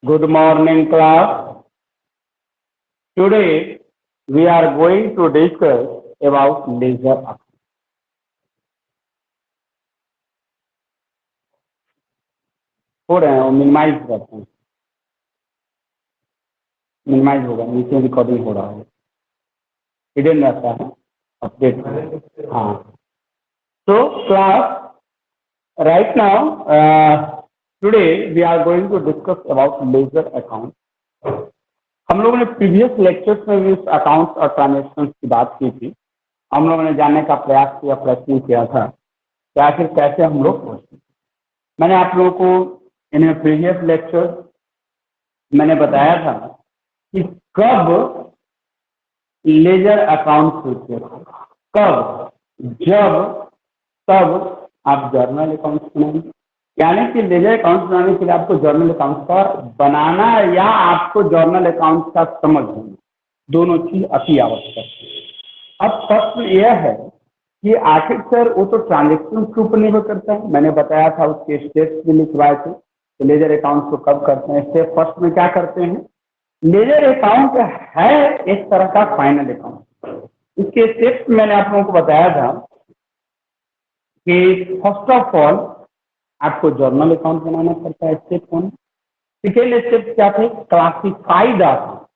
Good morning, class. Today we are going to discuss about ledger account. हो रहे हैं और मिनिमाइज करते हैं, मिनिमाइज होगा, नीचे रिकॉर्डिंग हो रहा है, हिडन रहता है, अपडेट। हाँ, तो class right now today we are going to discuss about ledger account. हम लोगों ने प्रीवियस लेक्चर्स में भी इस अकाउंट और ट्रांजेक्शन की बात की थी। हम लोगों ने जानने का प्रयास किया, प्रश्न किया था कि आखिर कैसे हम लोग पहुंचे। मैंने आप लोगों को इन प्रीवियस लेक्चर मैंने बताया था कि कब लेजर अकाउंट खुलते हैं, कब, जब, तब आप जर्नल अकाउंट बनाएंगे। यानी कि लेजर अकाउंट बनाने के लिए आपको जर्नल अकाउंट का बनाना या आपको जर्नल अकाउंट का समझ होना, दोनों चीज अति आवश्यक है। अब प्रश्न यह है कि आखिर सर वो तो ट्रांजेक्शन के ऊपर निर्भर करता है। मैंने बताया था, उसके स्टेप्स भी लिखवाए थे। लेजर अकाउंट को कब करते हैं, स्टेप फर्स्ट में क्या करते हैं। लेजर अकाउंट है एक तरह का फाइनल अकाउंट। इसके स्टेप्स मैंने आप लोगों को बताया था कि फर्स्ट ऑफ ऑल आपको जर्नल अकाउंट बनाना पड़ता है, स्टेप वन। सेकेंड स्टेप क्या थे, क्लासिफाइड अकाउंट।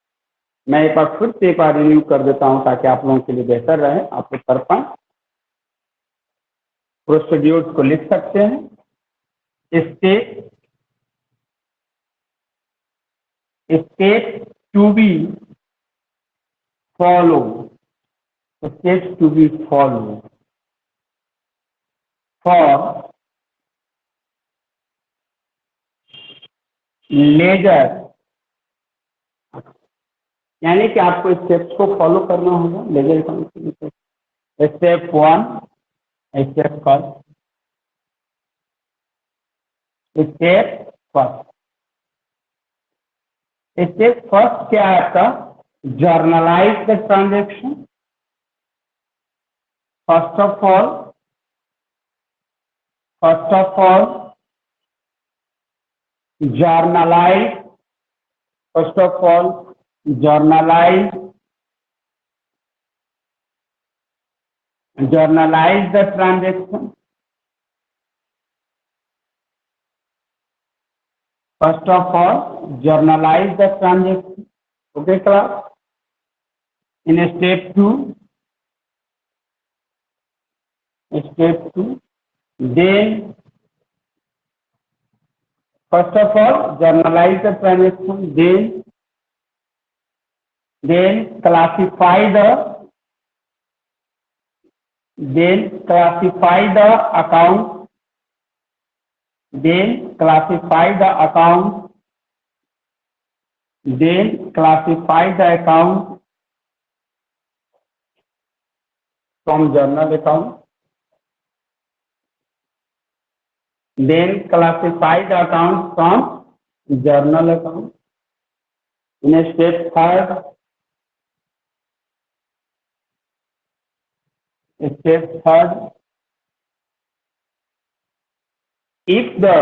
मैं एक बार फिर से एक बार रिन्यू कर देता हूं ताकि आप लोगों के लिए बेहतर रहे, आप लोग कर पाए। प्रोसीड्यूर्स को लिख सकते हैं। Step step to be follow, step to be follow for ledger, यानी कि आपको स्टेप्स को फॉलो करना होगा लेजर अकाउंट के लिए। Step one, step first, step first. Step first क्या है आपका, generalized the transaction. First of all, generalized, first of all generalized the transaction. First of all, journalize the transaction. Okay, class. In step two, then first of all, journalize the transaction. Then classify the account. Then classify the account from journal account. Then classify the account from journal account. In step third, if the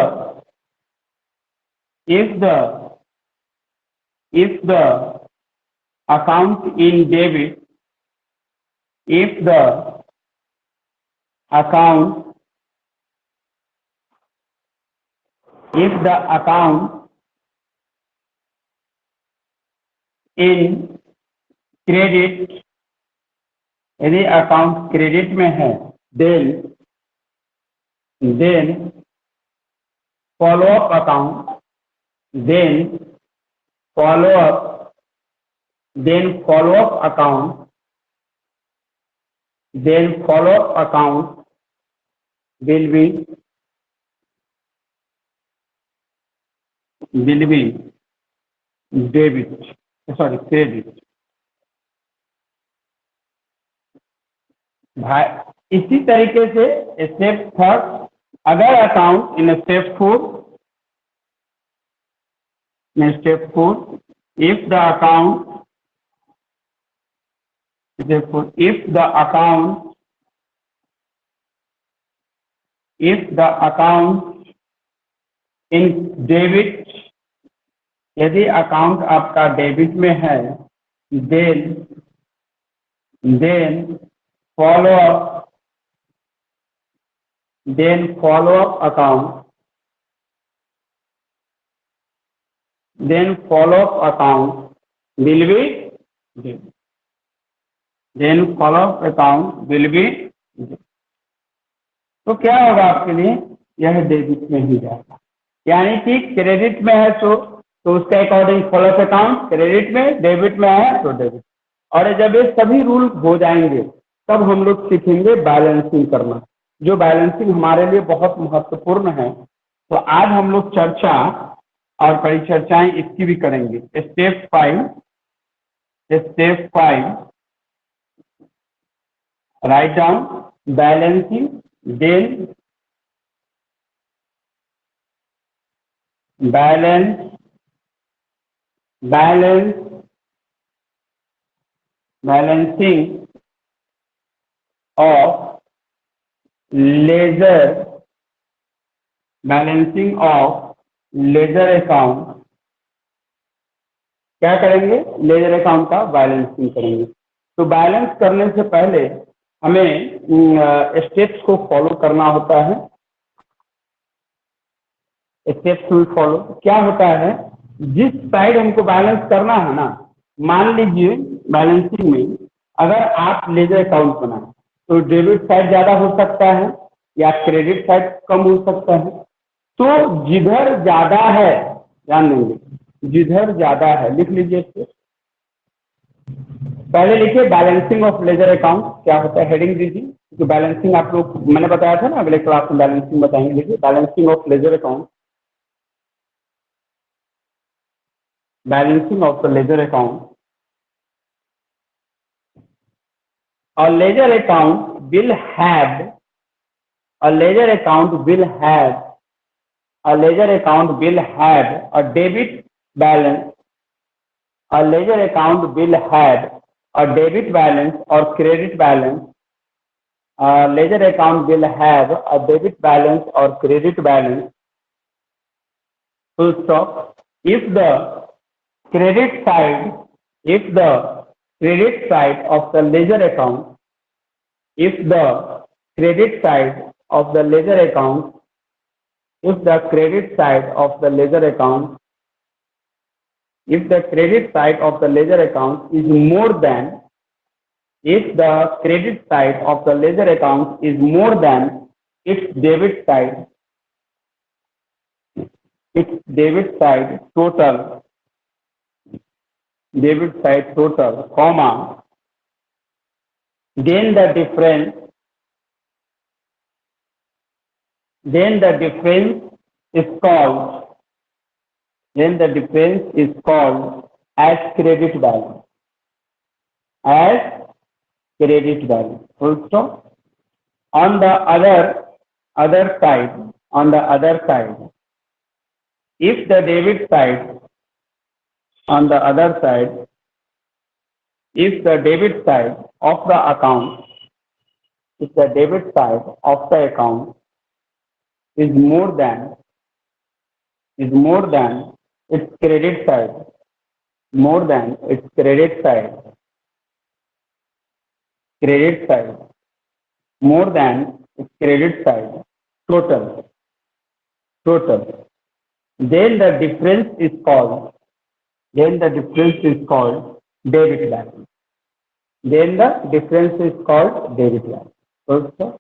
account in debit, if the account in credit, यदि account credit में है, then follow up account, follow up account will be debit, sorry, credit। भाई इसी तरीके से step third, अगर account in step four, if the account in debit, यदि account आपका डेबिट में है, then follow up account will be debit. Then follow up account will be debit. तो क्या होगा आपके लिए, यह डेबिट में ही जाएगा, यानी कि क्रेडिट में है तो उसके according follow up account credit में, डेबिट में है तो डेबिट। और जब ये सभी रूल हो जाएंगे तब हम लोग सीखेंगे बैलेंसिंग करना, जो बैलेंसिंग हमारे लिए बहुत महत्वपूर्ण है। तो आज हम लोग चर्चा और कई चर्चाएं इसकी भी करेंगे। Step 5 write down balancing, then balancing of ledger account. क्या करेंगे, लेजर अकाउंट का बैलेंसिंग करेंगे। तो बैलेंस करने से पहले हमें स्टेप्स को फॉलो करना होता है। स्टेप्स टू फॉलो क्या होता है, जिस साइड हमको बैलेंस करना है ना, मान लीजिए बैलेंसिंग में अगर आप लेजर अकाउंट बनाए तो डेबिट साइड ज्यादा हो सकता है या क्रेडिट साइड कम हो सकता है। तो जिधर ज्यादा है, ध्यान देंगे, जिधर ज्यादा है लिख लीजिए इसको। पहले लिखिए बैलेंसिंग ऑफ लेजर अकाउंट क्या होता है, हेडिंग दीजिए। तो बैलेंसिंग आप लोग मैंने बताया था ना, अगले क्लास में बैलेंसिंग बताएंगे। लिखिए balancing of ledger account, balancing of the ledger account. A ledger account will have a debit balance. A ledger account will have a debit balance or credit balance. A ledger account will have a debit balance or credit balance. Full stop. If the credit side of the ledger account, if the credit side of the ledger account is more than its debit side total, comma, then the difference is called as credit balance. Full stop. On the other side, if the debit side of the account is more than its credit side, total, then the difference is called debit balance. दोस्तों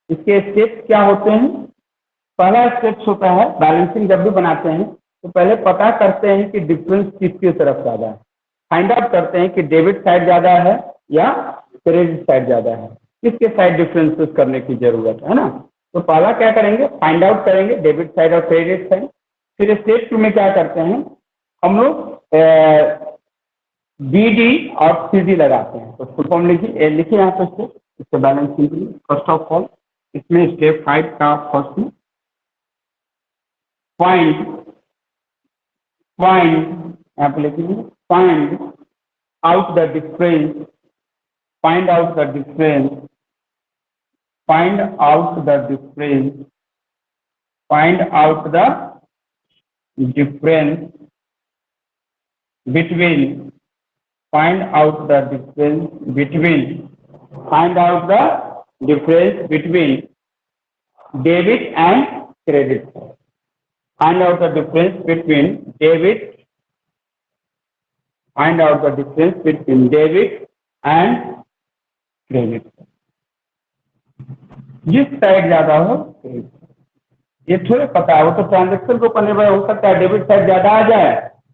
इसके steps क्या होते हैं? पहला steps होता है, balancing जब भी बनाते हैं तो पहले पता करते हैं कि डिफरेंस किसकी तरफ ज्यादा है, फाइंड आउट करते हैं कि डेबिट साइड ज्यादा है या क्रेडिट साइड ज्यादा है, किसके साइड डिफरेंसेस करने की जरूरत है ना। तो पहला क्या करेंगे, फाइंड आउट करेंगे डेबिट साइड और क्रेडिट साइड। फिर स्टेप 2 में क्या करते हैं, हम लोग बीडी और सीडी लगाते हैं। तो फुल फॉर्म लिखिए यहाँ पे इससे बैलेंसिंग के लिए। फर्स्ट ऑफ ऑल इसमें स्टेप 5 का फर्स्ट में फाइंड यहाँ पे लिखिए, find out the difference difference between find out the difference between debit and credit. Find out the difference between debit and credit. जिस साइड ज्यादा हो ये थोड़े पता है, वो तो ट्रांजेक्शन को करने पर हो सकता है डेबिट साइड ज्यादा आ जाए,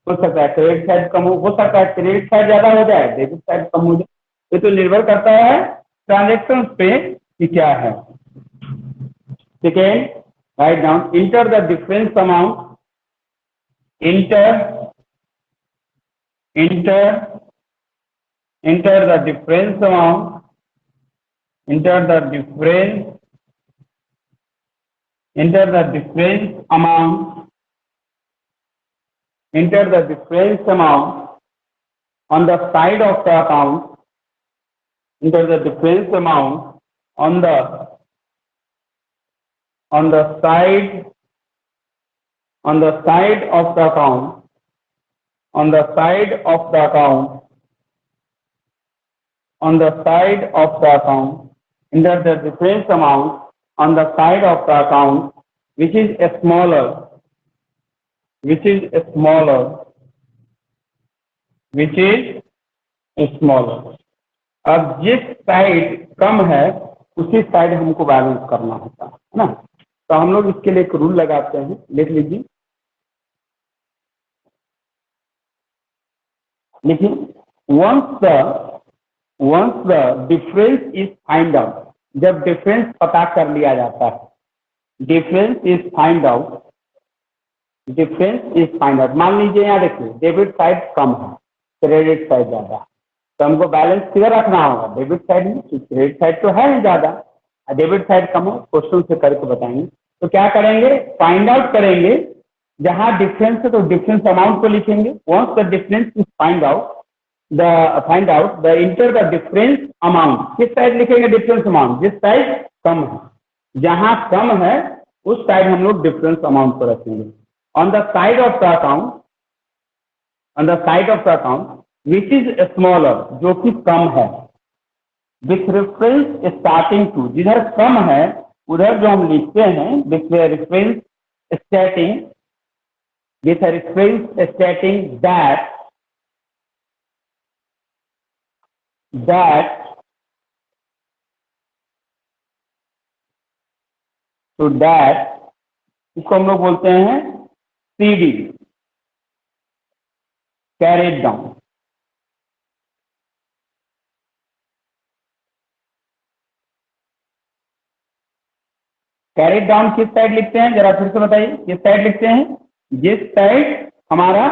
हो सकता है क्रेडिट साइड कम हो सकता है क्रेडिट साइड ज्यादा हो जाए, डेबिट साइड कम हो जाए। ये तो निर्भर करता है ट्रांजेक्शन पे कि क्या है। Second, write down inter the difference amount, enter the difference amount, enter the difference amount on the side of the account, enter the difference amount on the side of the account, on the side of the account, enter the difference amount on the side of the account which is smaller, अब जिस side कम है उसी side हमको balance करना होता है ना। तो हम लोग इसके लिए एक रूल लगाते हैं, लिख लीजिए। once the difference is find out, जब डिफरेंस पता कर लिया जाता है, डिफरेंस इज फाइंड आउट, मान लीजिए यहाँ देखिए डेबिट साइड कम है, क्रेडिट साइड ज्यादा है, तो हमको बैलेंस किधर रखना होगा, डेबिट साइड में। क्रेडिट साइड तो है ही ज्यादा, डेबिट साइड कम हो, क्वेश्चन से करके बताएंगे। तो क्या करेंगे, फाइंड आउट करेंगे, जहां डिफरेंस है तो डिफरेंस अमाउंट को लिखेंगे। Once the difference is find out the enter the difference amount, किस साइड लिखेंगे डिफरेंस अमाउंट, जिस साइड कम है, जहां कम है उस साइड हम लोग डिफरेंस अमाउंट को रखेंगे। On the side of the account which is smaller, जो कि कम है, विथ रेफरेंस स्टार्टिंग टू, जिधर कम है उधर जो हम लिखते हैं विथ रेफरेंस स्टार्टिंग that इसको हम लोग बोलते हैं CD, carried down. Carried down किस साइड लिखते हैं, जरा फिर से बताइए, किस साइड लिखते हैं, जिस साइड हमारा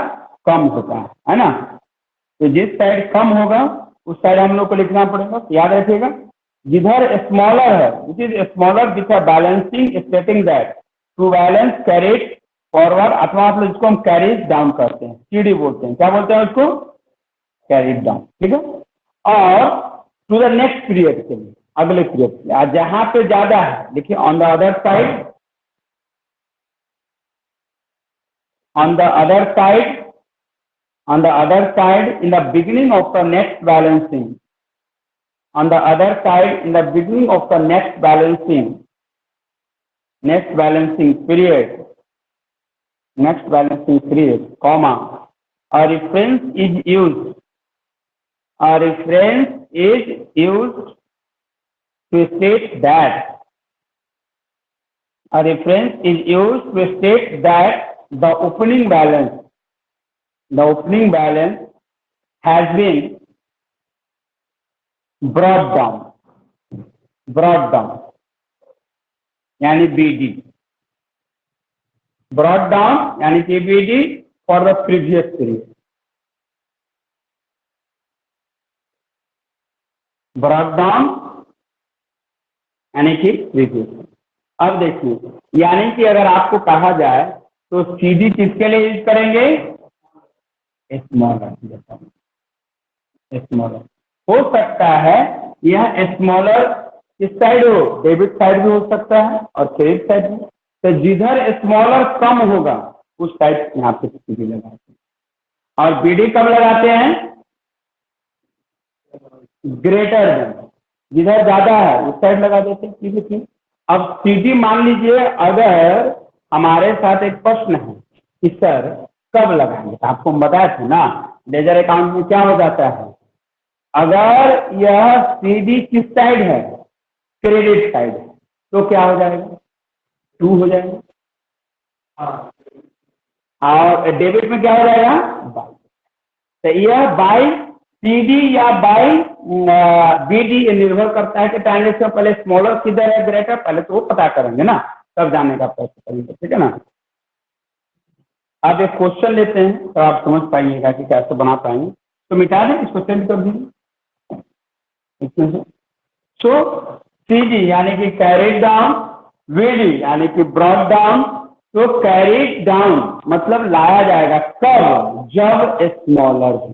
कम होता है ना। तो जिस साइड कम होगा उस साइड हम लोग को लिखना पड़ेगा, याद रखिएगा। जिधर स्मॉलर है which is smaller with balancing stating that to balance carried forward, अथवा आप लोग इसको हम कैरिज डाउन करते हैं, सीडी बोलते हैं, क्या बोलते हैं उसको, कैरिज डाउन, ठीक है। और टू द नेक्स्ट पीरियड के लिए, अगले पीरियड के लिए, जहां पे ज्यादा है देखिए on the other side, in the beginning of the next balancing, next balancing period, comma, a reference is used to state that the opening balance has been brought down यानी BD, brought down यानी कि BD for the previous period, brought down यानी कि previous। अब देखिए, यानी कि अगर आपको कहा जाए तो सीधी किसके लिए यूज करेंगे, स्मॉलर। हो सकता है यह स्मॉलर किस साइड हो, डेबिट साइड भी हो सकता है और क्रेडिट साइड भी। तो जिधर स्मॉलर कम होगा उस टाइप यहाँ पे सीडी लगाते हैं। और बीडी कब लगाते हैं? ग्रेटर देन, जिधर ज्यादा है उस साइड लगा देते हैं। ठीक है, ठीक। अब सीडी मान लीजिए अगर हमारे साथ एक प्रश्न है कि सर कब लगाएंगे, तो आपको बताया था ना लेजर अकाउंट में क्या हो जाता है, अगर यह सीडी किस साइड है, क्रेडिट साइड है, तो क्या हो जाएगा, 2 हो जाएगा। और डेबिट में क्या हो जाएगा, बाई। तो यह बाई सीडी या बाई बीडी निर्भर करता है कि ट्रांजेक्शन पहले स्मॉलर किधर है, ग्रेटर, पहले तो वो पता करेंगे ना, तब जाने का प्रयास करेंगे। ठीक है ना। आप एक क्वेश्चन लेते हैं तो आप समझ पाइएगा कि कैसे बना पाएंगे। तो मिटा दें इसको, सेंड कर दीजिए इसमें से। सो सीडी यानी कि कैरिड डाउन, वीडी यानी कि ब्रॉड डाउन। तो कैरिड डाउन मतलब लाया जाएगा कब, जब स्मॉलर हो।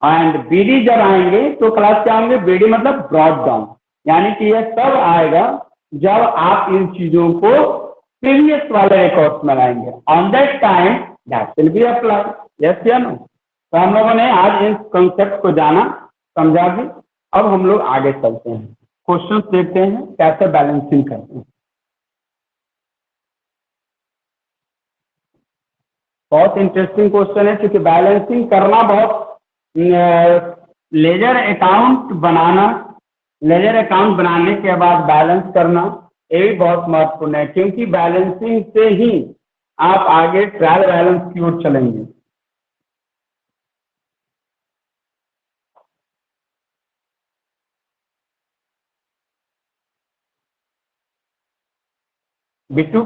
एंड बीडी जब आएंगे तो क्लास क्या होंगे, बीडी मतलब ब्रॉड डाउन, यानी कि यह तब आएगा जब आप इन चीजों को प्रीवियस वाले रिकॉर्ड में लाएंगे। On that time that will be apply, yes या नो। तो हम लोगों ने आज इन कंसेप्ट को जाना, समझा भी। अब हम लोग आगे चलते हैं, क्वेश्चन देखते हैं कैसे बैलेंसिंग करते हैं। बहुत इंटरेस्टिंग क्वेश्चन है, क्योंकि बैलेंसिंग करना बहुत, लेजर अकाउंट बनाना, लेजर अकाउंट बनाने के बाद बैलेंस करना, ये भी बहुत महत्वपूर्ण है, क्योंकि बैलेंसिंग से ही आप आगे ट्रायल बैलेंस की ओर चलेंगे। बिट्टू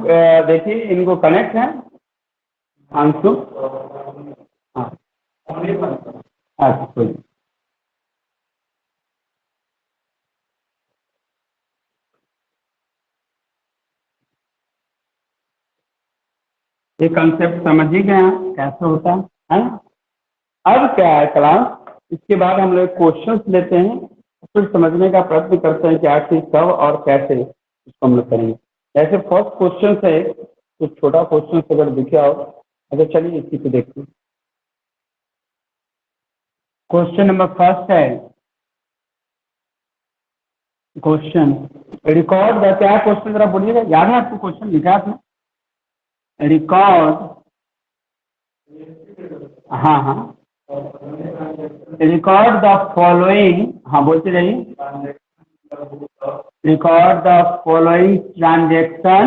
देखिए इनको कनेक्ट है आंसू। हाँ अच्छा कोई, ये कंसेप्ट समझ ही गए हैं कैसे होता है ना। अब क्या है क्लास, इसके बाद हम लोग क्वेश्चंस लेते हैं, फिर समझने का प्रयत्न करते हैं कि आखिर कब और कैसे इसको हम लोग करेंगे। जैसे फर्स्ट क्वेश्चन है, कुछ छोटा क्वेश्चन अगर दिखे हो, अच्छा चलिए इसी को देखते हैं। क्वेश्चन नंबर फर्स्ट है, क्वेश्चन रिकॉर्ड, क्या क्वेश्चन जरा बोलिएगा, याद है आपको क्वेश्चन लिखा था? रिकॉर्ड, हाँ हाँ, रिकॉर्ड द फॉलोइंग, हाँ बोलते रहिए, record the following transaction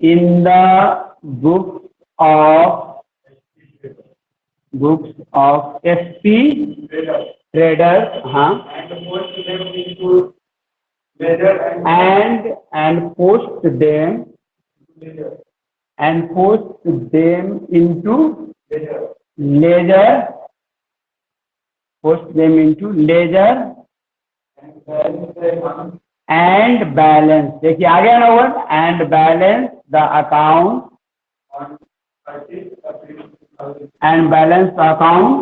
in the books of SP traders, हाँ, and post them into ledger, post them into ledger and balance, देखिए आ गया ना word, and balance the account, and balance the account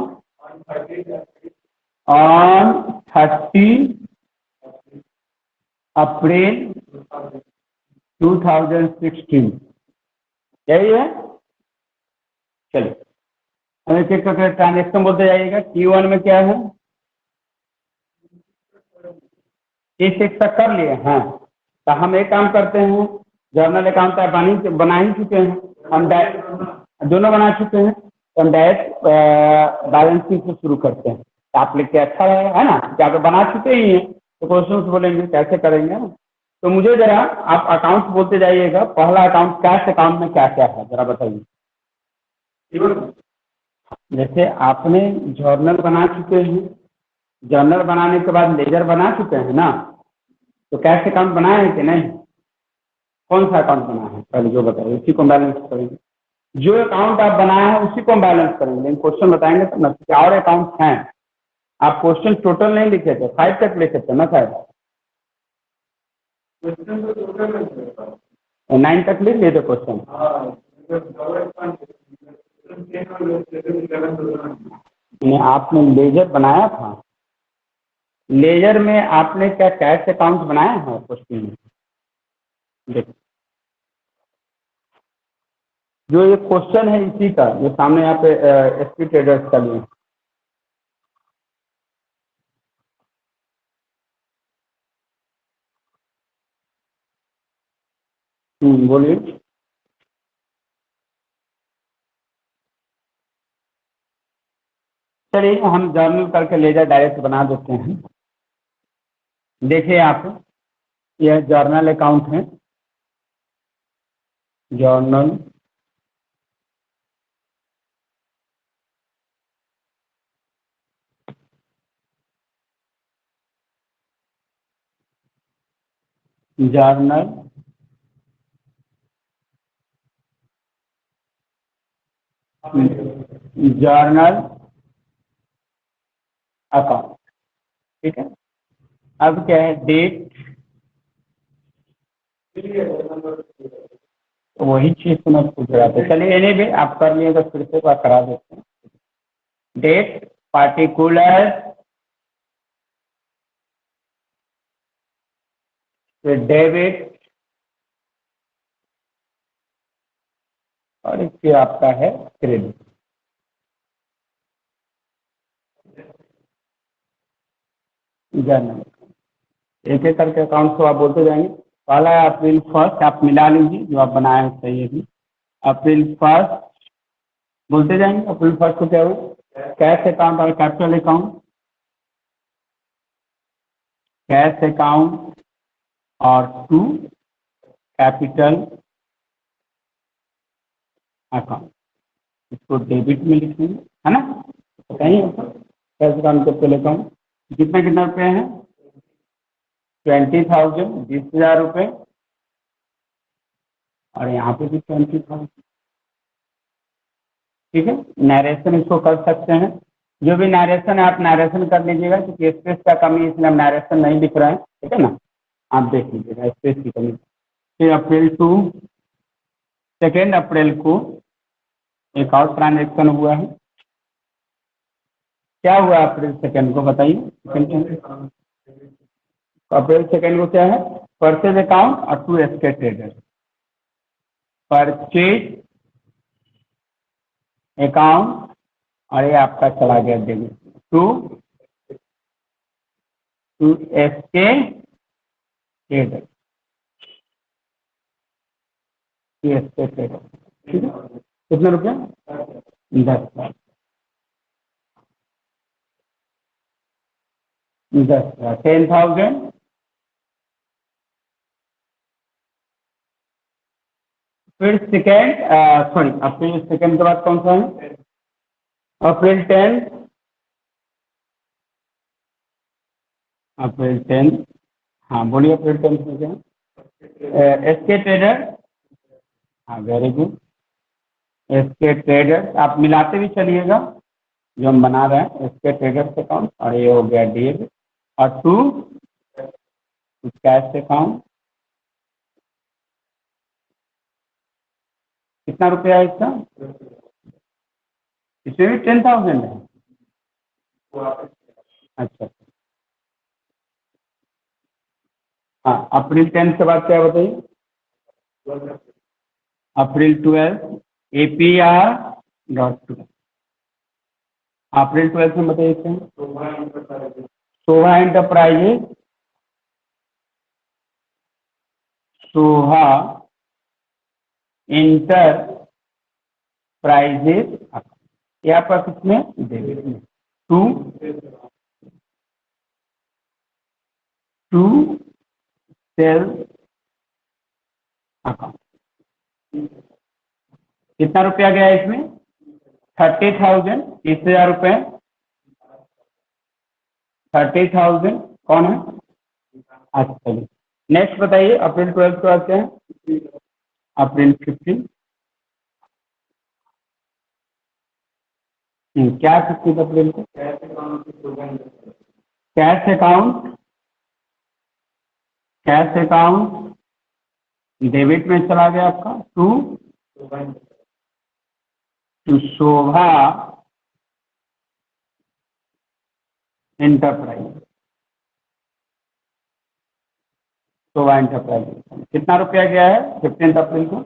on 30 अप्रैल 2016, यही है। चलिए हमें check करके transaction बोलते जाइएगा। Q1 में क्या है, इस एक तक कर लिए, हाँ। तो हम एक काम करते हैं, जर्नल अकाउंट बना ही चुके हैं, हम दोनों बना चुके हैं, तो हम डायरेक्ट बैलेंसिंग से शुरू करते हैं। तो आप लिख के अच्छा रहेगा, है ना, क्या तो बना चुके ही हैं, तो क्वेश्चन बोलेंगे कैसे करेंगे ना। तो मुझे जरा आप अकाउंट बोलते जाइएगा, पहला अकाउंट कैश अकाउंट में क्या क्या है जरा बताइए। जैसे आपने जर्नल बना चुके हैं, जर्नल बनाने के बाद लेजर बना चुके हैं ना, तो कैश अकाउंट बनाए हैं कि नहीं, कौन सा अकाउंट बना है पहले जो बताइए, उसी को बैलेंस करेंगे। जो अकाउंट आप बनाए हैं उसी को हम बैलेंस करेंगे, लेकिन क्वेश्चन बताएंगे तब ना, क्या और अकाउंट हैं। आप क्वेश्चन टोटल नहीं लिखे थे, 5 तक लिखे थे ना शायद, 9 तक लिख लिए थे क्वेश्चन। आपने लेजर बनाया था, लेजर में आपने क्या कैश अकाउंट बनाया है क्वेश्चन में, देखो जो ये क्वेश्चन है इसी का, जो सामने यहाँ पे एसपी ट्रेडर्स का लिए। बोलिए। चलिए हम जर्नल करके लेजर डायरेक्ट बना देते हैं। देखिए आप, यह जर्नल अकाउंट है, जर्नल जर्नल जर्नल अकाउंट, ठीक है। अब क्या है, डेट, वही चीज तो मैं पूछ रहा था। चलिए एनीवे आप कर लिए तो फिर से बात करा देते हैं। डेट पार्टिकुलर, फिर डेबिट, और इसके आपका है क्रेडिट। जर्नल एक एक करके अकाउंट को आप बोलते जाएंगे। पहला है अप्रैल फर्स्ट, आप मिला लीजिए जो आप बनाए हैं सही है भी। अप्रैल फर्स्ट बोलते जाएंगे। अप्रैल फर्स्ट को क्या हुआ, कैश अकाउंट और कैपिटल अकाउंट, कैश अकाउंट और टू कैपिटल अकाउंट, इसको डेबिट में लिखेंगे, है ना। बताइए कैश अकाउंट कैपिटल अकाउंट कितने कितने रुपए हैं, 20,000 20,000 रुपये, और यहाँ पे भी 20,000, ठीक है। नरेशन इसको कर सकते हैं, जो भी नरेशन है आप नरेशन कर लीजिएगा, क्योंकि स्पेस का कमी है इसलिए हम नरेशन नहीं लिख रहे हैं, ठीक है ना। आप देख लीजिएगा स्पेस की कमी। फिर अप्रैल टू, 2 अप्रैल को एक और ट्रांजेक्शन हुआ है। क्या हुआ अप्रैल 2 को बताइए। अप्रैल 2 को क्या है, परचेज अकाउंट और to SK trader. Purchase account और ये आपका चला गया debit to to SK trader, to SK trader, ठीक है। कितने रुपये, 10,000, 10,000, 10,000। फिर सेकेंड, सॉरी अप्रैल 2 के बाद कौन सा है, अप्रैल 10, अप्रैल 10, हाँ बोलिए अप्रैल 10 में क्या है, एसके ट्रेडर, हाँ वेरी गुड। एसके ट्रेडर आप मिलाते भी चलिएगा, जो हम बना रहे हैं एसके ट्रेडर्स अकाउंट, और ये हो गया डेबिट, और टू कैश अकाउंट। कितना रुपया है इसका, इसमें भी 10,000 है। अच्छा, हाँ अप्रैल 10 के बाद क्या बताइए, अप्रैल 12 APR डॉट टू, अप्रैल 12 में बताइए क्या है? शोभा एंटरप्राइजेज, शोभा एंटरप्राइजेज, ये आपका किसमें, डेबिट में, टू टू सेल अकाउंट। कितना रुपया गया इसमें, 30,000, 30,000 रुपये, 30,000 कौन है, अच्छा जी। नेक्स्ट बताइए अप्रैल 12 के बाद क्या है, अप्रैल 15, क्या 15 अप्रैल को, cash account, cash account debit में चला गया आपका, to to Shobha enterprise, Shobha enterprise. कितना रुपया गया है 15 अप्रैल को,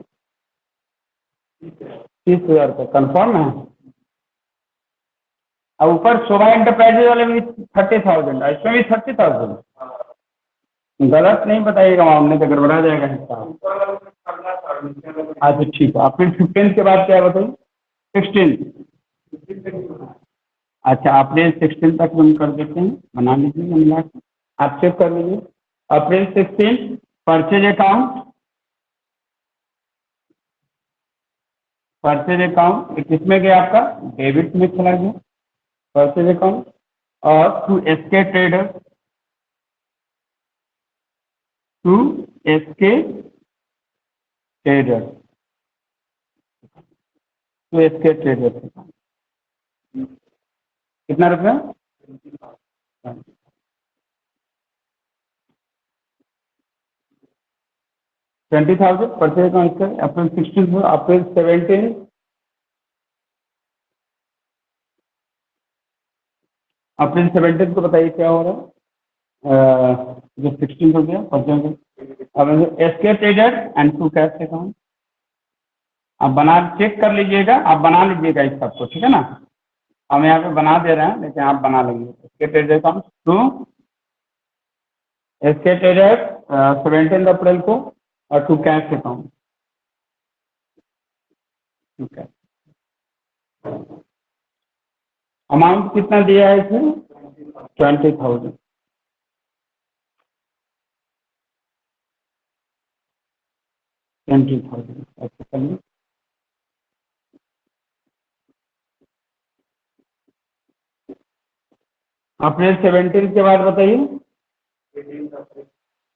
30,000 रुपये कन्फर्म है। और ऊपर शोभा इंटरप्राइजेज वाले में 30,000, इसमें भी 30,000। गलत नहीं बताइएगा, मामले तो गड़बड़ा जाएगा हिसाब। अच्छा ठीक है, अप्रैल 15 के बाद क्या है बताइए? 16। अच्छा अप्रैल 16 तक हम कर देते हैं, बना लीजिए मिला के, आप चेक कर लीजिए। April 16 purchase account, purchase account किसमें गया आपका? डेबिट में चला गया परचेज अकाउंट। और to SK trader, to SK trader, to SK trader कितना रुपया? 20,000 परचेज अकाउंट से अप्रैल 16 से अप्रैल 17। अप्रैल 17 को बताइए क्या हो रहा है? जो 16 हो गया परचेज। अब SK trader and to cash account आप बना चेक कर लीजिएगा, आप बना लीजिएगा इस सबको, ठीक है ना? हम यहाँ पे बना दे रहे हैं लेकिन आप बना लेंगे। SK trader account to SK trader 17 April को और टू कैश अकाउंट, ठीक है। अमाउंट कितना दिया है इसमें? 20,000। 20,000 ऐसे करिए। अप्रैल 17 के बाद बताइए।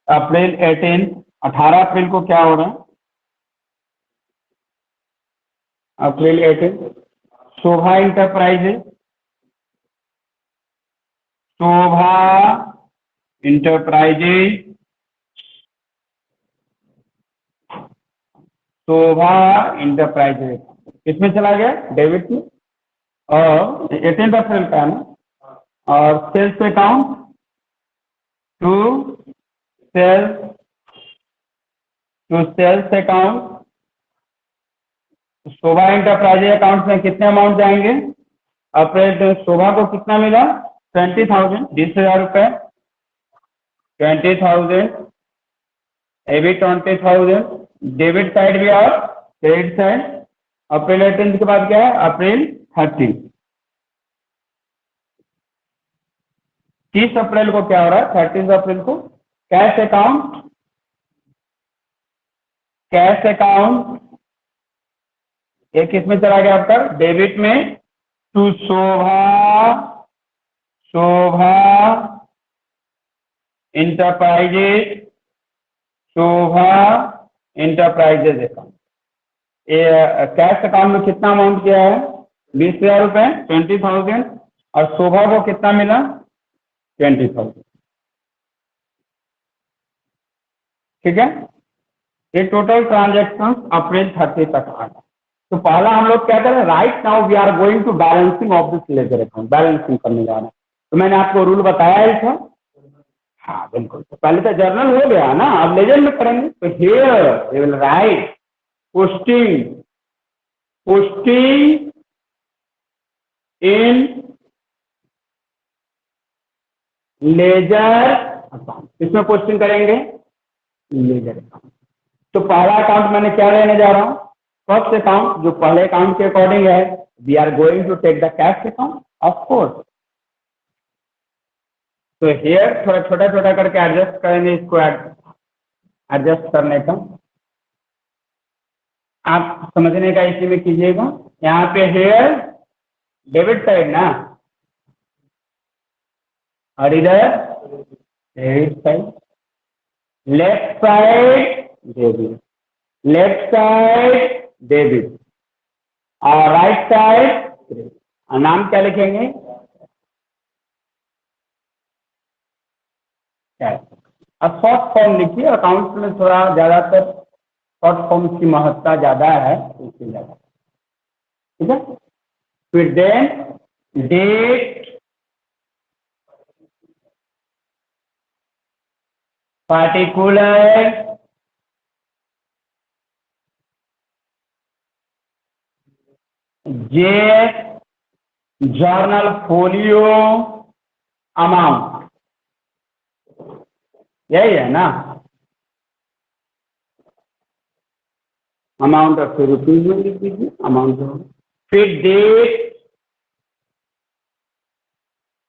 अप्रैल 18, 18 अप्रैल को क्या हो रहा है? अप्रैल 18 शोभा enterprises, Shobha enterprises, Shobha enterprises किसमें चला गया? डेबिट में। और 18 अप्रैल का है ना? और sales account to sales, to sales account, Shobha enterprises account में कितने अमाउंट जाएंगे? अप्रैल में शोभा को कितना मिला? 20,000, 20,000 रुपये। 20,000 ये भी 20,000 डेबिट साइड भी और क्रेडिट साइड। अप्रैल 18 के बाद क्या है? अप्रैल 30। 30 अप्रैल को क्या हो रहा है? 30 अप्रैल को कैश अकाउंट, कैश अकाउंट ये किस में चला गया आपका? डेबिट में to Shobha, Shobha enterprises, Shobha enterprises account. ये कैश अकाउंट में कितना अमाउंट किया है? 20,000 रुपये, 20,000। और शोभा को कितना मिला? 20,000, ठीक है। ये टोटल ट्रांजेक्शन अप्रैल 30 तक आ गया। तो पहला हम लोग क्या करें? Right now we are going to balancing of this ledger account, balancing करने जा रहे हैं। तो मैंने आपको रूल बताया ही था। हाँ बिल्कुल, तो पहले तो जर्नल हो गया ना, अब लेजर में करेंगे। तो here we will write posting, posting in ledger account. किसमें पोस्टिंग करेंगे? Ledger account. तो पहला अकाउंट मैंने क्या लेने जा रहा हूँ? फर्स्ट अकाउंट, जो पहले अकाउंट के अकॉर्डिंग है। We are going to take the cash account of course. तो हियर थोड़ा छोटा छोटा करके एडजस्ट करेंगे, इसको एडजस्ट करने का आप समझने का इसी में कीजिएगा। यहाँ पे हेयर डेबिट साइड ना, और इधर credit side. Left side debit, left side debit और राइट साइड क्रेडिट। और नाम क्या लिखेंगे? कैश। अब शॉर्ट फॉर्म लिखिए, अकाउंट में थोड़ा ज्यादातर शॉर्ट फॉर्म की महत्ता ज्यादा है, इसलिए ज्यादा, ठीक है। फिर देन डेट, पार्टिकुलर, जे जर्नल फोलियो अमाउंट, यही है ना, अमाउंट ऑफ रुपीज में लिख दीजिए अमाउंट। फिर डेट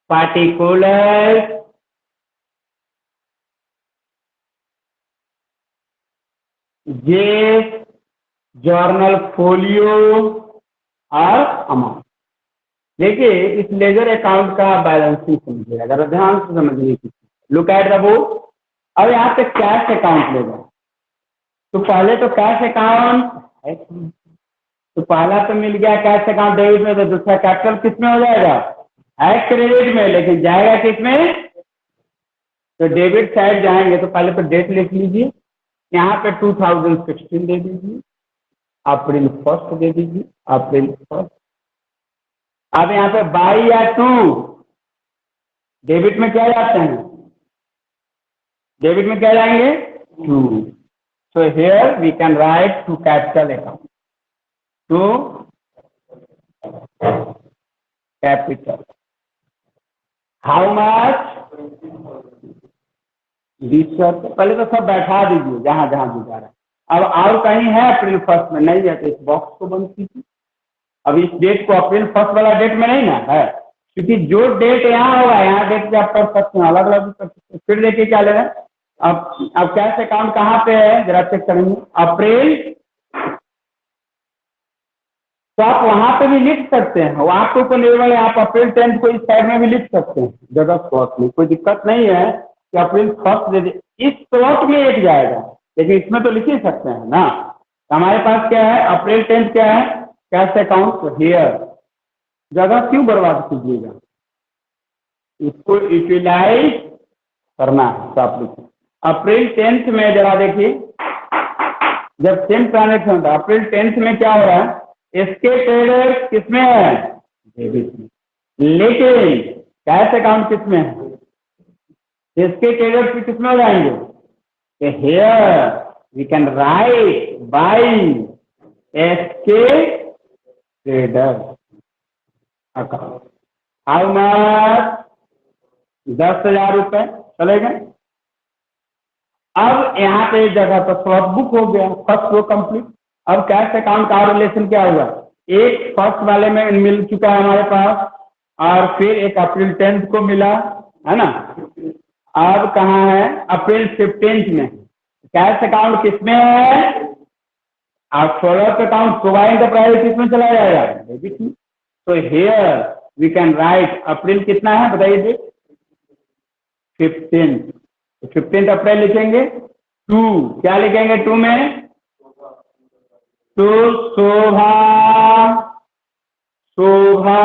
पार्टिकुलर जे जर्नल फोलियो और अमाउंट। देखिए इस लेजर अकाउंट का बैलेंसिंग समझिएगा, जरा ध्यान से समझने की। Look at the book. अब यहाँ पे कैश अकाउंट लेगा, तो पहले तो कैश अकाउंट, तो पहला तो मिल गया कैश अकाउंट डेबिट में, तो दूसरा कैपिटल किस में हो जाएगा, है क्रेडिट में, लेकिन जाएगा किस में, तो डेबिट साइड जाएंगे तो पहले तो डेट लिख लीजिए, यहाँ पे 2016 दे दीजिए, अप्रैल 1 दे दीजिए, अप्रैल 1। अब यहाँ पे बाई या टू, डेबिट में क्या जाते हैं, डेबिट में क्या जाएंगे, to. So here we can write to capital account, to capital, how much, 20,000। पहले तो सब बैठा दीजिए जहां जहां भी जा रहा है। अब और कहीं है अप्रैल 1 में, नहीं है, तो इस बॉक्स को बंद कीजिए। अब इस डेट को अप्रैल 1 वाला डेट में नहीं ना है, क्योंकि जो डेट यहाँ होगा यहाँ डेट पे आप कर सकते हैं, अलग अलग भी कर सकते हैं। फिर देखिए क्या ले रहे हैं, अब कैश अकाउंट कहाँ पे है, जरा चेक करेंगे, अप्रैल, तो आप वहां पे भी लिख सकते हैं, वो आपके ऊपर निर्भर है, आप अप्रैल 10 को इस साइड में भी लिख सकते हैं, जगह स्लॉट में कोई दिक्कत नहीं है कि अप्रैल 1 दे दे, इस स्लॉट में एक जाएगा, लेकिन इसमें तो लिख ही सकते हैं ना। हमारे पास क्या है, अप्रैल 10 क्या है, कैश अकाउंट हियर, जगह क्यों बर्बाद कीजिएगा, इसको यूटिलाइज करना है। तो आप लिखिए अप्रैल 10 में, जरा देखिए जब सेम ट्रांजेक्शन होता है, अप्रैल 10 में क्या हो रहा है, इसके ट्रेडर किसमें है, डेबिट में, लेकिन कैश अकाउंट किसमें है, इसके ट्रेडर किसमें हो जाएंगे, here we can write by SK trader account, how much, 10,000 रुपए चलेगा। अब यहाँ पे जगह पर स्लॉट बुक हो गया, फर्स्ट रो कंप्लीट। अब कैश अकाउंट का रिलेशन क्या हुआ, एक फर्स्ट वाले में मिल चुका है हमारे पास, और फिर एक अप्रैल 10 को मिला है ना। अब कहाँ है, अप्रैल 15 में कैश अकाउंट किसमें है, और फॉलोअप अकाउंट प्रोवाइड एंटरप्राइज किसमें चला जाएगा, डेबिट में। तो हियर वी कैन राइट अप्रैल कितना है बताइए, 15, 15 अप्रैल लिखेंगे, 2 क्या लिखेंगे, 2 में तो शोभा, शोभा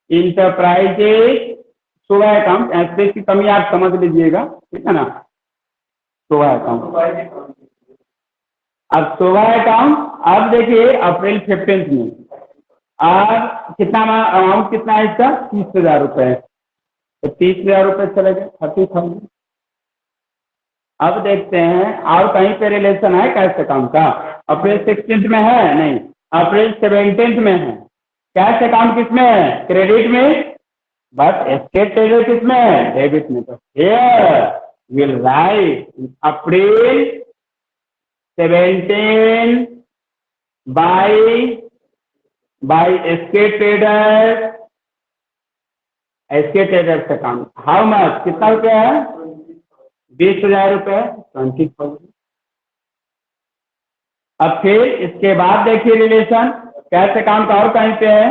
इंटरप्राइजेज, शोभा अकाउंट, ऐसे की कमी आप समझ लीजिएगा, ठीक है ना, शोभा अकाउंट। अब शोभा अकाउंट, अब देखिए अप्रैल 15 में, अब कितना अमाउंट कितना है इसका, 30,000 रुपए, तो 30,000 रुपए चले गए, 30,000। अब देखते हैं और कहीं पे रिलेशन है कैश अकाउंट का, अप्रैल 16 में है नहीं, अप्रैल 17 में है, कैश अकाउंट किसमें है, क्रेडिट में, बट एस्केट ट्रेडर किसमें है, डेबिट में। तो here will write April 17 by एस्केट ट्रेडर, एस्केट ट्रेडर्स अकाउंट, हाउ मच, कितना रुपया है, 20,000 रुपये, 20,000। अब फिर इसके बाद देखिए रिलेशन कैश अकाउंट और कहीं पे है,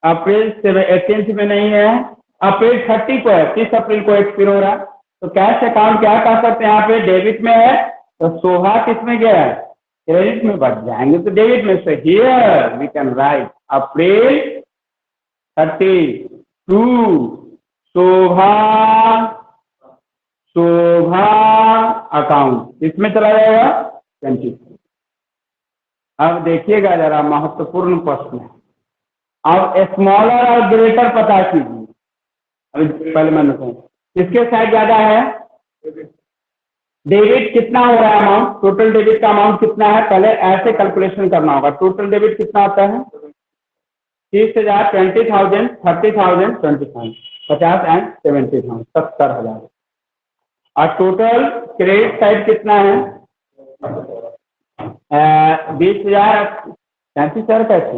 अप्रैल 18 में नहीं है, अप्रैल 30 को है, 30 अप्रैल को एक्सपायर हो रहा है, तो कैश अकाउंट क्या कर सकते हैं, यहाँ पे डेबिट में है, तो शोभा किसमें गया है, क्रेडिट में बढ़ जाएंगे, तो डेबिट में से here we can write April 32 Shobha, Shobha account इसमें चला जाएगा 20। अब देखिएगा जरा महत्वपूर्ण प्रश्न है, अब स्मॉलर और ग्रेटर पता कीजिए। अभी पहले मैंने कहा किसके साइड ज्यादा है, डेबिट कितना हो रहा है अमाउंट, टोटल डेबिट का अमाउंट कितना है, पहले ऐसे कैलकुलेशन करना होगा। टोटल डेबिट कितना होता है, 30,000, 20,000, 30,000, 25,000, 50 एंड 70,000, 70,000। और टोटल क्रेडिट साइड कितना है, 20,000, 35,000 कैसे,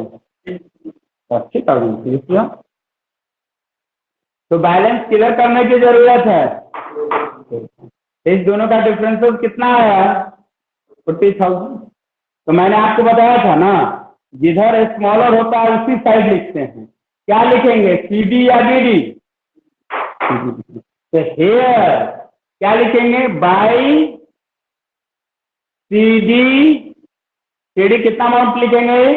80,000। तो बैलेंस क्लियर करने की जरूरत है। इस दोनों का डिफरेंस कितना आया, 40,000। तो मैंने आपको बताया था ना, जिधर स्मॉलर होता है उसी साइड लिखते हैं। क्या लिखेंगे, सीडी या डीडी, तो हेयर क्या लिखेंगे, बाई सीडी। सीडी कितना अमाउंट लिखेंगे,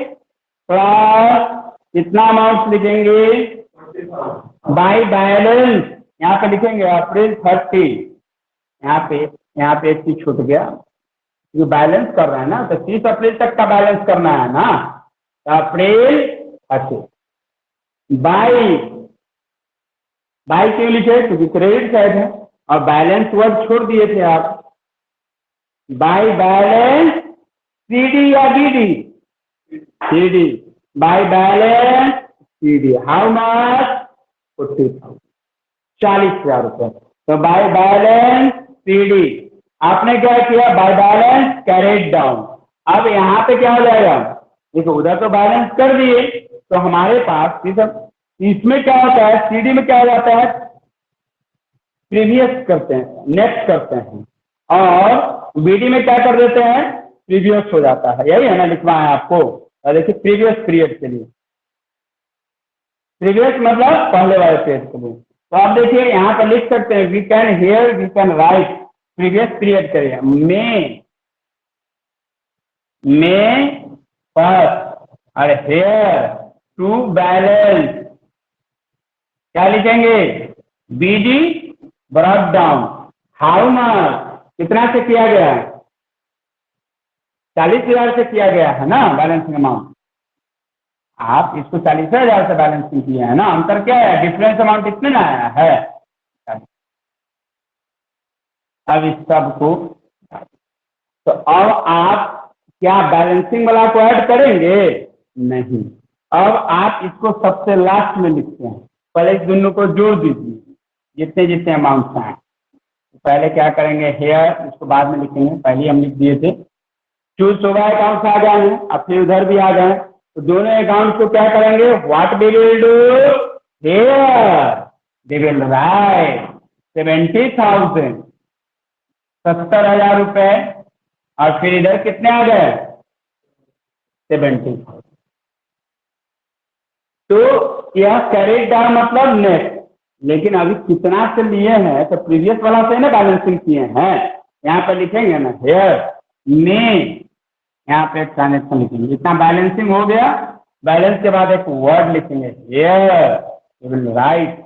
प्लस कितना अमाउंट लिखेंगे, बाई बैलेंस यहाँ पे लिखेंगे अप्रैल 30। यहाँ पे एक चीज छूट गया, ये बैलेंस कर रहे हैं ना, तो 30 अप्रैल तक का बैलेंस करना है ना, तो अप्रैल 30 बाई क्यों लिखे, क्योंकि क्रेडिट साइड है, और बैलेंस वर्ड छोड़ दिए थे आप। बाई बैलेंस सीडी या DD, CD, by balance CD, how much, 40,000, 40,000 रुपए। तो बाई बैलेंस सीडी आपने क्या किया, बाई बैलेंस कैरेड डाउन। अब यहाँ पे क्या हो जाएगा, देखो उधर तो बैलेंस कर दिए, तो हमारे पास इसमें क्या होता है, सीडी में क्या हो जाता है, प्रीवियस करते हैं, नेक्स्ट करते हैं, और बीडी में क्या कर देते हैं, प्रीवियस हो जाता है। यही है ना, लिखवा है आपको। और देखिए प्रीवियस पीरियड के लिए, प्रीवियस मतलब पहले वाले पेज के लिए। तो आप देखिए यहाँ पर लिख सकते हैं, we can here we can write previous period करिए, मे फर्स्ट, और हेयर टू बैलेंस क्या लिखेंगे, BD brought down, how much, कितना से किया गया है, 40,000 से किया गया है ना बैलेंसिंग अमाउंट। आप इसको 40,000 से बैलेंसिंग किए हैं ना, अंतर क्या है, डिफरेंस अमाउंट इतने ना आया है। अब इस सब को, तो अब आप क्या बैलेंसिंग वाला को ऐड करेंगे, नहीं, अब आप इसको सबसे लास्ट में लिखते हैं। पहले इस दोनों को जोड़ दीजिए, जितने जितने अमाउंट हैं। तो पहले क्या करेंगे, हेयर, इसको बाद में लिखेंगे, पहले हम लिख दिए थे। चूज सुबह अकाउंट आ गए हैं, अब फिर उधर भी आ गए, तो दोनों अकाउंट को क्या करेंगे, what we will do, here they will write 70,000, 70,000 रुपए, और फिर इधर कितने आ गए, 70,000। तो यह कैरेट डाउन मतलब नेट, लेकिन अभी कितना से लिए हैं, तो प्रीवियस वाला से ना बैलेंसिंग किए हैं। यहाँ पे लिखेंगे ना, हेयर में, यहाँ पे ट्रांजेक्शन लिखेंगे, इतना बैलेंसिंग हो गया। बैलेंस के बाद एक वर्ड लिखेंगे, here you will write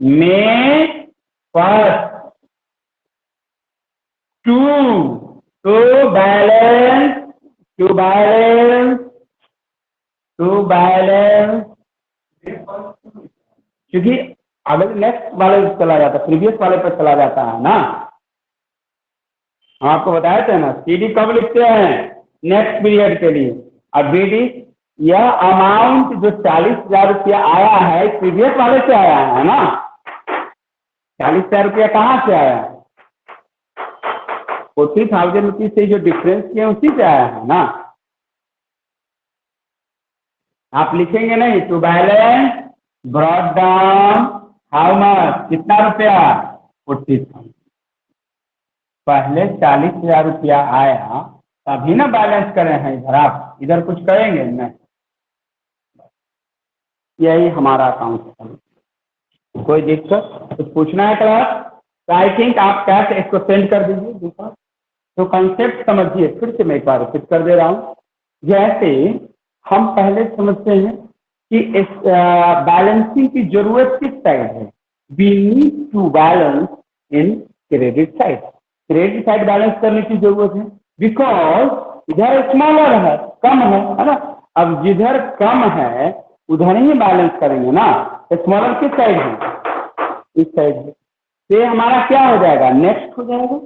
May first to balance, क्योंकि अगर नेक्स्ट वाले चला जाता, प्रीवियस वाले पर चला जाता है ना। हम आपको बताए थे ना, सीडी कब लिखते हैं, नेक्स्ट पीरियड के लिए, और बीडी यह अमाउंट जो 40,000 रुपया आया है प्रीवियस वाले से आया है ना, 40,000 रुपया कहाँ से आया है, 40,000 रुपीज से जो डिफरेंस किया उसी से आया है ना। आप लिखेंगे नहीं, to balance brought down how much, कितना रुपया, 40,000। पहले 40,000 रुपया आया तभी ना बैलेंस करें हैं इधर, आप इधर कुछ करेंगे नहीं। यही हमारा अकाउंट है। कोई दिक्कत कुछ पूछना है क्लास, तो आई थिंक आप क्या इसको सेंड कर दीजिए दूसरा। तो कंसेप्ट समझिए, फिर से मैं एक बार रिपीट कर दे रहा हूँ। जैसे हम पहले समझते हैं कि इस बैलेंसिंग की जरूरत किस साइड है, we need to balance in credit side, credit side balance करने की जरूरत है, बिकॉज इधर स्मॉलर है, कम है ना। अब जिधर कम है उधर ही बैलेंस करेंगे ना, स्मॉलर किस साइड है, इस साइड है, तो हमारा क्या हो जाएगा, नेक्स्ट हो जाएगा।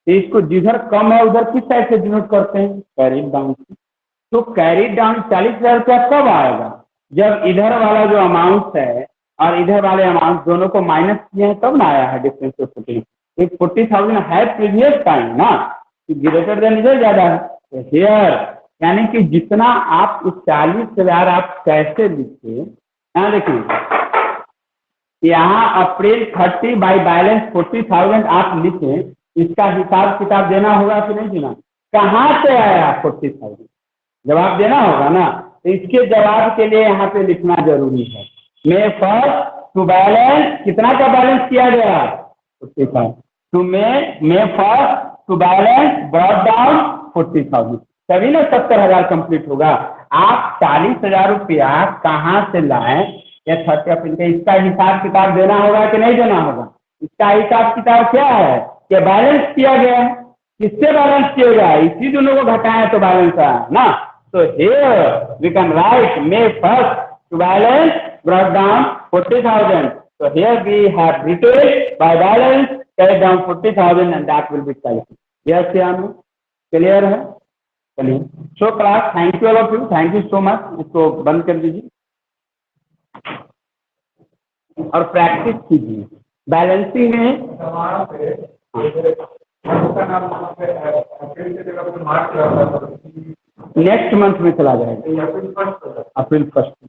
तो इसको जिधर कम है उधर किस साइड से डिनोट करते हैं, कैरिड डाउन से। तो कैरिड डाउन 40,000 रुपया कब आएगा, जब इधर वाला जो अमाउंट है और इधर वाले अमाउंट दोनों को माइनस किए हैं तब ना आया है डिफरेंस ऑफ 40। एक 40,000 है प्रीवियस टाइम ना, ग्रेटर देन इधर ज्यादा है हियर, यानी कि जितना आप इस 40,000 आप कैसे लिखे, यहाँ देखिए यहाँ अप्रैल 30 बाई बैलेंस 40,000 आप लिखे, इसका हिसाब किताब देना होगा कि नहीं देना, कहाँ से आया 40,000 जवाब देना होगा ना। तो इसके जवाब के लिए यहाँ पे लिखना जरूरी है, मे फर्स्ट टू बैलेंस कितना का बैलेंस किया गया 40,000, to May first to balance brought down 40,000, तभी ना 70,000 कंप्लीट होगा। आप 40,000 रुपया कहाँ से लाएं या 30 अप्रैल का, इसका हिसाब किताब देना होगा कि नहीं देना होगा। इसका हिसाब किताब क्या है कि बैलेंस किया गया है, किससे बैलेंस किया गया, इसी दोनों को घटाया तो बैलेंस आया ना। So here we can write May 1st to balance brought down 40,000. So here we have written by balance carried down 40,000 and that will be calculated. Yes, Yanu? Clear है? चलिए। So class, thank you all of you. Thank you so much. इसको बंद कर दीजिए और practice कीजिए balancing में। Next month में चला जाएगा, अप्रैल 1st।